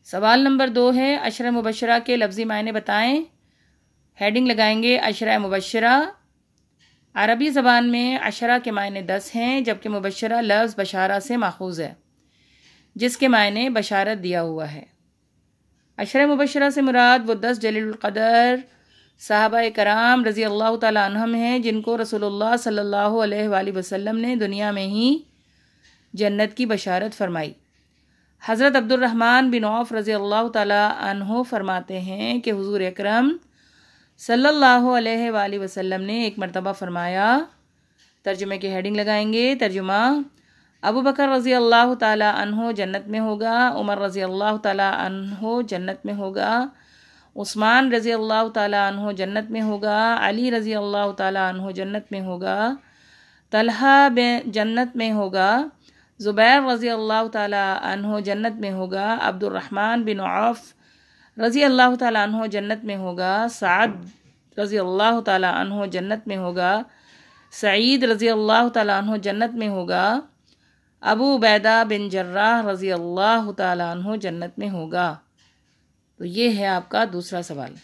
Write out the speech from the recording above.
सवाल नंबर 2 है, अशरा मुबश्शरा के लफ्ज़ी मायने बताएं। हेडिंग लगाएंगे अशरा मुबश्शरा। अरबी ज़बान में अशरा के मायने 10 हैं, जबकि मुबश्शरा लफ्ज़ बशारा से माखूज़ है, जिसके मायने बशारत दिया हुआ है। अशरा मुबश्शरा से मुराद वो 10 जलीलुल क़दर सहाबाए कराम रज़ी अल्लाह ताला अन्हुम हैं, जिनको रसूलुल्लाह सल्लल्लाहु अलैहि वसल्लम ने दुनिया में ही जन्नत की बशारत फरमाई। हज़रत अब्दुर्रहमान बिन औफ रज़ी अल्लाह ताला अन्हु फरमाते हैं कि हुज़ूर अकरम सल्लल्लाहु अलैहि वसल्लम ने एक मरतबा फरमाया। तर्जुमे की हेडिंग लगाएंगे। तर्जुमा, अबू बकर रज़ी अल्लाह ताला अन्हु जन्नत में होगा, उमर रज़ी अल्लाह ताला अन्हु जन्नत में होगा, उस्मान रज़ी अल्लाह ताला अन्हु जन्नत में होगा, अली रज़ी अल्लाह ताला अन्हु जन्नत में होगा, तलहा जन्नत में होगा, ज़ुबैर रज़ी अल्लाह ताला अन्हु जन्नत में होगा, अब्दुर्रहमान बिन औफ रज़ी अल्लाह ताला अन्हु जन्नत में होगा, साद रज़ी अल्लाह ताला अन्हु जन्नत में होगा, सईद रज़ी अल्लाह ताला अन्हु जन्नत में होगा, अबू उबैदा बिन जर्राह रज़ी अल्लाह ताला अन्हु जन्नत में होगा। तो ये है आपका दूसरा सवाल।